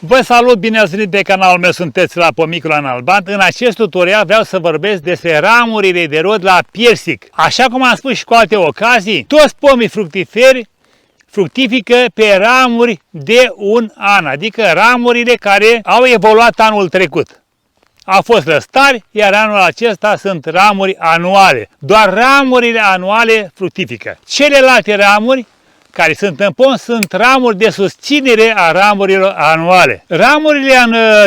Vă salut, bine ați venit pe canalul meu, sunteți la Pomicul Analbant. În acest tutorial vreau să vorbesc despre ramurile de rod la piersic. Așa cum am spus și cu alte ocazii, toți pomii fructiferi fructifică pe ramuri de un an, adică ramurile care au evoluat anul trecut. Au fost răstari, iar anul acesta sunt ramuri anuale. Doar ramurile anuale fructifică. Celelalte ramuri care sunt în pom sunt ramuri de susținere a ramurilor anuale. Ramurile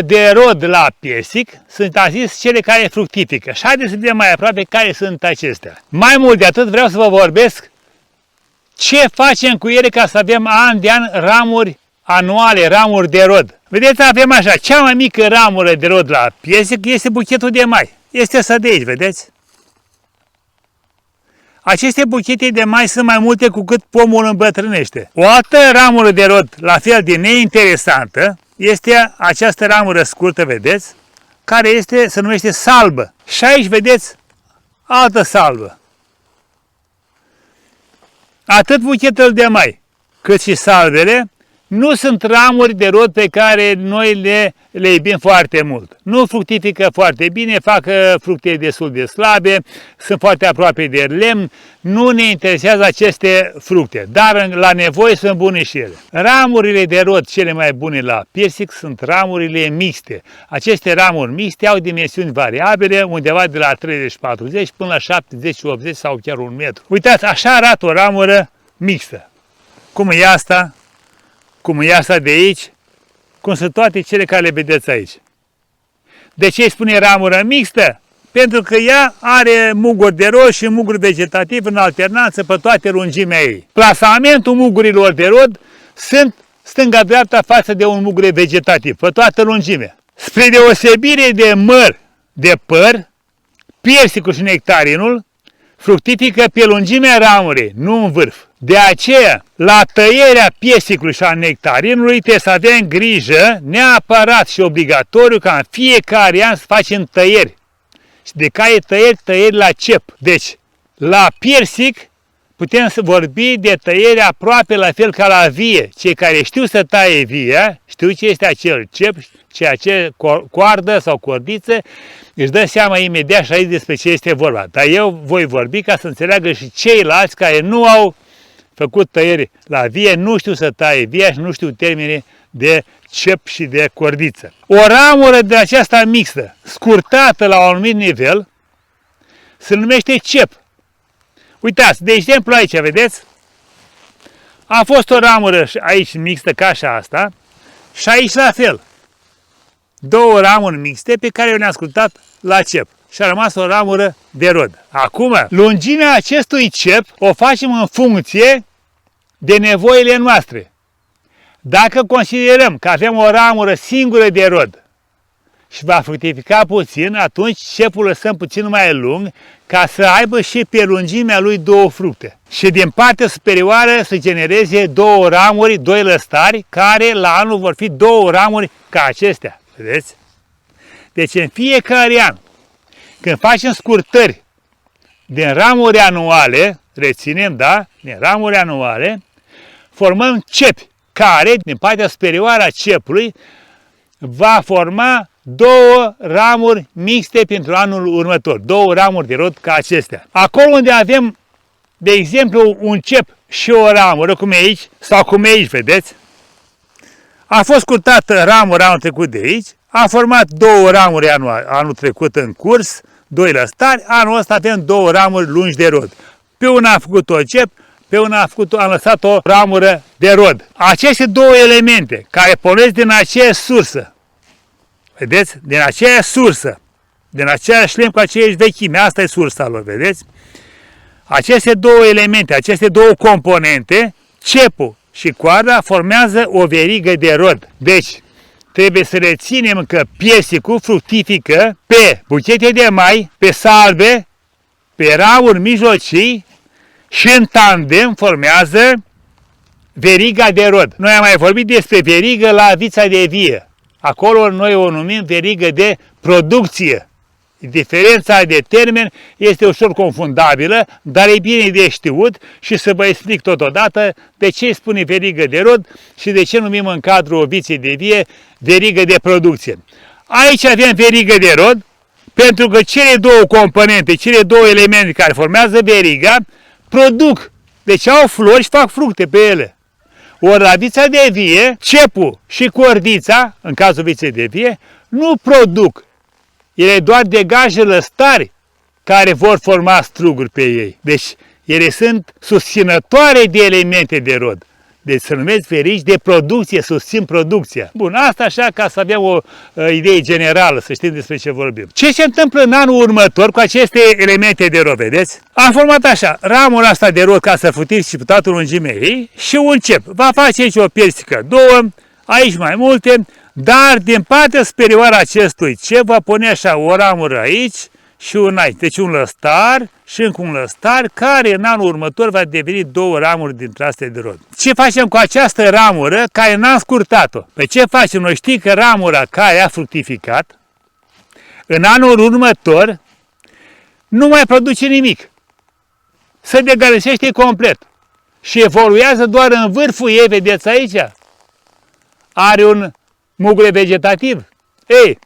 de rod la piersic sunt, am zis, cele care fructifică. Și haideți să vedem mai aproape care sunt acestea. Mai mult de atât vreau să vă vorbesc ce facem cu ele ca să avem an de an ramuri anuale, ramuri de rod. Vedeți, avem așa, cea mai mică ramură de rod la piersic este buchetul de mai. Este să de aici, vedeți? Aceste buchete de mai sunt mai multe cu cât pomul îmbătrânește. O altă ramură de rod, la fel de neinteresantă, este această ramură scurtă, vedeți, care se numește salbă. Și aici, vedeți, altă salbă. Atât buchetul de mai, cât și salbele, nu sunt ramuri de rod pe care noi le iubim foarte mult. Nu fructifică foarte bine, fac fructe destul de slabe, sunt foarte aproape de lemn, nu ne interesează aceste fructe, dar la nevoie sunt bune și ele. Ramurile de rod cele mai bune la piersic sunt ramurile mixte. Aceste ramuri mixte au dimensiuni variabile, undeva de la 30-40 până la 70-80 sau chiar 1 metru. Uitați, așa arată o ramură mixtă. Cum e asta? Cum e asta de aici, cum sunt toate cele care le vedeți aici. De ce îi spune ramură mixtă? Pentru că ea are muguri de rod și muguri vegetativ în alternanță pe toate lungimea ei. Plasamentul mugurilor de rod sunt stânga-dreapta față de un mugure vegetativ, pe toată lungimea. Spre deosebire de măr de păr, piersicul și nectarinul fructifică pe lungimea ramurii, nu în vârf. De aceea, la tăierea piesicului și a nectarinului trebuie să avem grijă, neapărat și obligatoriu, ca în fiecare an să facem tăieri. Și de care tăieri la cep. Deci, la piersic putem să vorbi de tăiere aproape la fel ca la vie. Cei care știu să taie via, știu ce este acel cep, ce acel coardă sau cordiță, își dă seama imediat și aici despre ce este vorba. Dar eu voi vorbi ca să înțeleagă și ceilalți care nu au făcut tăieri la vie, nu știu să taie via și nu știu termene de cep și de cordiță. O ramură de aceasta mixtă, scurtată la un anumit nivel, se numește cep. Uitați, de exemplu aici, vedeți? A fost o ramură aici mixtă ca și asta și aici la fel. Două ramuri mixte pe care le-am scurtat la cep. Și a rămas o ramură de rod. Acum, lungimea acestui cep o facem în funcție de nevoile noastre. Dacă considerăm că avem o ramură singură de rod și va fructifica puțin, atunci cepul lăsăm puțin mai lung ca să aibă și pe lungimea lui două fructe. Și din partea superioară să genereze două ramuri, doi lăstari, care la anul vor fi două ramuri ca acestea. Vedeți? Deci în fiecare an, când facem scurtări din ramuri anuale, reținem, da, din ramuri anuale, formăm cepi, care, din partea superioară a cepului, va forma două ramuri mixte pentru anul următor, două ramuri de rod ca acestea. Acolo unde avem, de exemplu, un cep și o ramură, cum e aici, sau cum e aici, vedeți, a fost scurtată ramura anul trecut de aici, a format două ramuri anul trecut în curs, doi lăstari, anul ăsta avem două ramuri lungi de rod. Pe una am făcut o cep, pe una am lăsat o ramură de rod. Aceste două elemente care pornesc din aceeași sursă, vedeți? Din aceeași sursă, din aceeași lemn cu aceeași vechime, asta e sursa lor, vedeți? Aceste două elemente, aceste două componente, cepul și coarda, formează o verigă de rod. Deci, trebuie să reținem că piersicul fructifică pe buchete de mai, pe salbe, pe ramuri mijlocii și în tandem formează veriga de rod. Noi am mai vorbit despre verigă la vița de vie. Acolo noi o numim verigă de producție. Diferența de termen este ușor confundabilă, dar e bine de știut și să vă explic totodată de ce spune verigă de rod și de ce numim în cadrul viței de vie verigă de producție. Aici avem verigă de rod, pentru că cele două componente, cele două elemente care formează veriga, produc, deci au flori și fac fructe pe ele. Ori la vița de vie, cepul și cordița, în cazul viței de vie, nu produc. Ele doar degajă lăstari care vor forma struguri pe ei. Deci, ele sunt susținătoare de elemente de rod. Deci se numesc verigi de producție, susțin producția. Bun, asta așa ca să avem o idee generală, să știm despre ce vorbim. Ce se întâmplă în anul următor cu aceste elemente de rod, vedeți? Am format așa, ramura asta de rod ca să fructifice pe toată lungimea ei și un cep. Va face aici o piersică, două, aici mai multe, dar din partea superioară a acestui cep va pune așa o ramură aici și un aici. Deci un lăstar și încă un lăstar care în anul următor va deveni două ramuri dintre astea de rod. Ce facem cu această ramură care n-am scurtat-o? Păi ce facem? Noi știm că ramura care a fructificat în anul următor nu mai produce nimic. Se degălesește complet și evoluează doar în vârful ei, vedeți aici? Are un mugure vegetativ. Ei,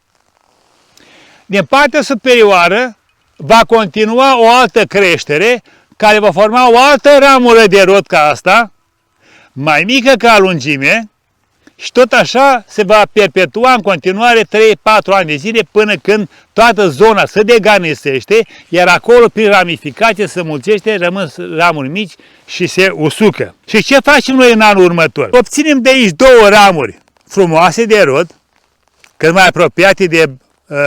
din partea superioară va continua o altă creștere care va forma o altă ramură de rod ca asta, mai mică ca lungime și tot așa se va perpetua în continuare 3-4 ani de zile până când toată zona se degarnisește, iar acolo prin ramificație se mulțește, rămân ramuri mici și se usucă. Și ce facem noi în anul următor? Obținem de aici două ramuri frumoase de rod, cât mai apropiate de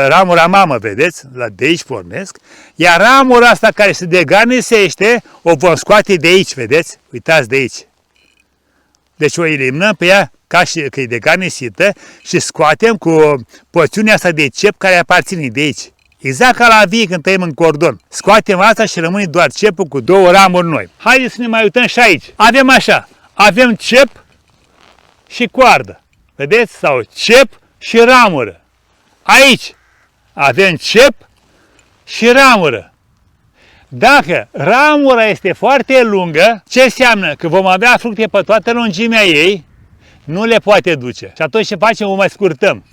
ramura mamă, vedeți, de aici pornesc, iar ramura asta care se degarnisește o vom scoate de aici, vedeți, uitați de aici. Deci o eliminăm pe ea ca și că e degarnisită și scoatem cu porțiunea asta de cep care aparține de aici. Exact ca la vie când tăiem în cordon. Scoatem asta și rămâne doar cepul cu două ramuri noi. Haideți să ne mai uităm și aici. Avem așa, avem cep și coardă, vedeți, sau cep și ramură. Aici avem cep și ramură. Dacă ramura este foarte lungă, ce înseamnă? Că vom avea fructe pe toată lungimea ei, nu le poate duce. Și atunci ce facem? O mai scurtăm.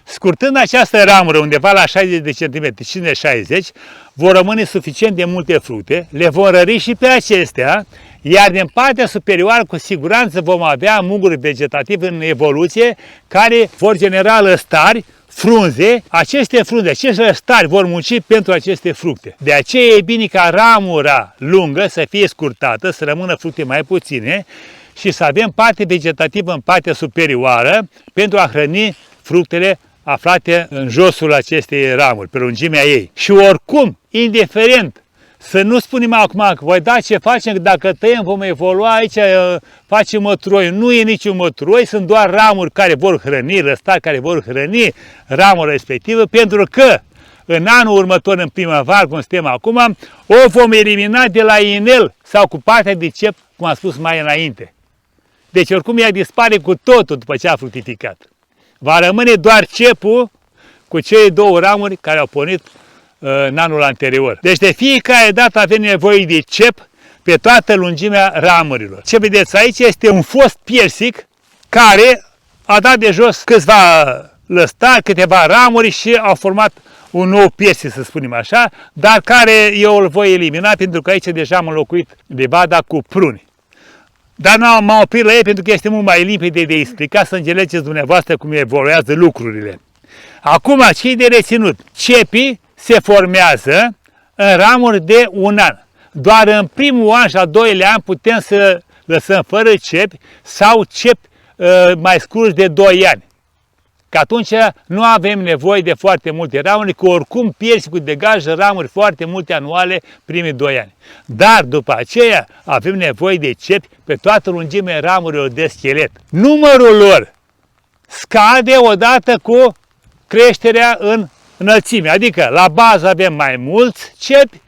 Scurtând această ramură undeva la 60 de cm, 50-60, vor rămâne suficient de multe fructe, le vom rări și pe acestea, iar din partea superioară cu siguranță vom avea muguri vegetative în evoluție care vor genera lăstari, frunze, aceste frunze, acești lăstari vor munci pentru aceste fructe. De aceea e bine ca ramura lungă să fie scurtată, să rămână fructe mai puține și să avem parte vegetativă în partea superioară pentru a hrăni fructele aflate în josul acestei ramuri, pe lungimea ei. Și oricum, indiferent, să nu spunem acum că voi da ce facem, dacă tăiem vom evolua aici, facem măturoi. Nu e niciun măturoi, sunt doar ramuri care vor hrăni, lăstari care vor hrăni ramura respectivă, pentru că în anul următor, în primăvară, cum suntem acum, o vom elimina de la inel sau cu partea de cep, cum am spus mai înainte. Deci oricum ea dispare cu totul după ce a fructificat. Va rămâne doar cepul cu cele două ramuri care au pornit în anul anterior. Deci de fiecare dată avem nevoie de cep pe toată lungimea ramurilor. Ce vedeți aici este un fost persic care a dat de jos câțiva lăstari, câteva ramuri și au format un nou persic, să spunem așa, dar care eu îl voi elimina pentru că aici deja am înlocuit livada cu pruni. Dar m-am oprit la ei pentru că este mult mai limpede de explicat, să înțelegeți dumneavoastră cum evoluează lucrurile. Acum, ce de reținut? Cepii se formează în ramuri de un an. Doar în primul an și al doilea an putem să lăsăm fără cepi sau cepi mai scurți de 2 ani. Că atunci nu avem nevoie de foarte multe ramuri, că oricum persicul degajă ramuri foarte multe anuale primii 2 ani. Dar după aceea avem nevoie de cepi pe toată lungimea ramurilor de schelet. Numărul lor scade odată cu creșterea în înălțime, adică la bază avem mai mulți cepi,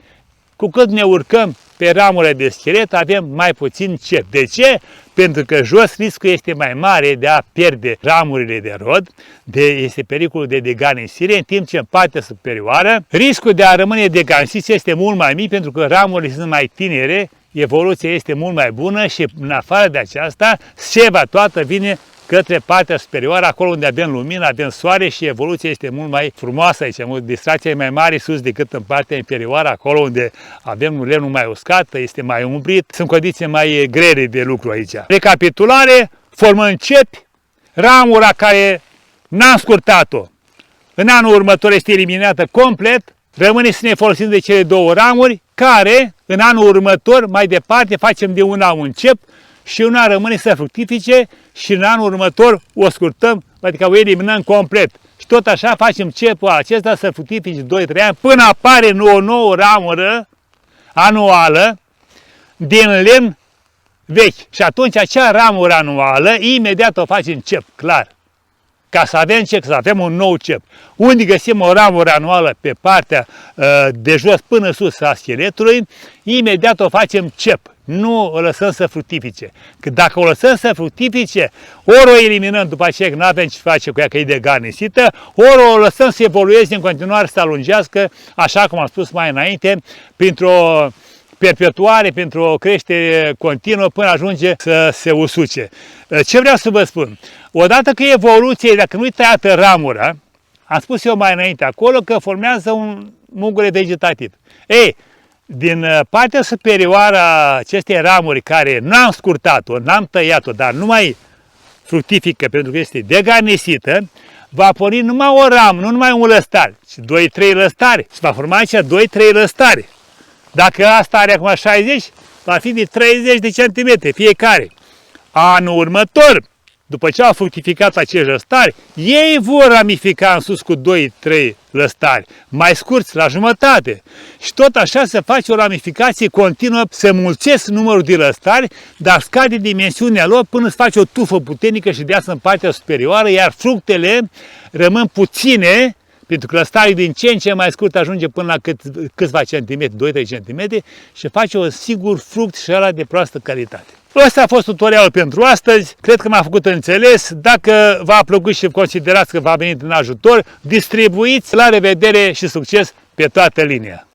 cu cât ne urcăm pe ramurile de schelet avem mai puțin cep. De ce? Pentru că jos riscul este mai mare de a pierde ramurile de rod, este pericolul de deganisire, în timp ce în partea superioară riscul de a rămâne degansit este mult mai mic, pentru că ramurile sunt mai tinere, evoluția este mult mai bună și în afară de aceasta, seva toată vine către partea superioară, acolo unde avem lumină, avem soare și evoluția este mult mai frumoasă aici, distracția e mai mare sus decât în partea inferioară, acolo unde avem lemnul mai uscat, este mai umbrit, sunt condiții mai grele de lucru aici. Recapitulare, formăm cepi, ramura care n-am scurtat-o, în anul următor este eliminată complet, rămâne să ne folosim de cele două ramuri, care în anul următor, mai departe, facem de una un cep, și una rămâne să fructifice și în anul următor o scurtăm, adică o eliminăm complet. Și tot așa facem cepul acesta să fructifice 2-3 ani până apare o nouă ramură anuală din lemn vechi. Și atunci acea ramură anuală imediat o facem cep, clar. Ca să avem cep, să avem un nou cep. Unde găsim o ramură anuală pe partea de jos până sus a scheletului, imediat o facem cep. Nu o lăsăm să fructifice. Că dacă o lăsăm să fructifice, ori o eliminăm după aceea că nu avem ce face cu ea, că e degarnisită, ori o lăsăm să evolueze în continuare, să alungească, așa cum am spus mai înainte, printr-o perpetuare, printr-o creștere continuă până ajunge să se usuce. Ce vreau să vă spun? Odată că evoluție, dacă nu-i tăiată ramura, am spus eu mai înainte acolo că formează un mungure vegetativ. Ei, din partea superioară a acestei ramuri care n-am scurtat-o, n-am tăiat-o, dar nu mai fructifică pentru că este degarnisită, va porni numai o ramă, nu numai un lăstar, ci 2-3 lăstare. Și va forma aici 2-3 lăstare. Dacă asta are acum 60, va fi de 30 de centimetri fiecare. Anul următor, după ce au fructificat acești lăstari, ei vor ramifica în sus cu 2-3 lăstari, mai scurți, la jumătate. Și tot așa se face o ramificație continuă, se mulțesc numărul de lăstari, dar scade dimensiunea lor până se face o tufă puternică și deasă în partea superioară, iar fructele rămân puține, pentru că lăstarii din ce în ce mai scurt ajunge până la câțiva centimetri, 2-3 centimetri, și face un sigur fruct și ăla de proastă calitate. Ăsta a fost tutorialul pentru astăzi, cred că m-a făcut înțeles. Dacă v-a plăcut și considerați că v-a venit în ajutor, distribuiți, la revedere și succes pe toată linia!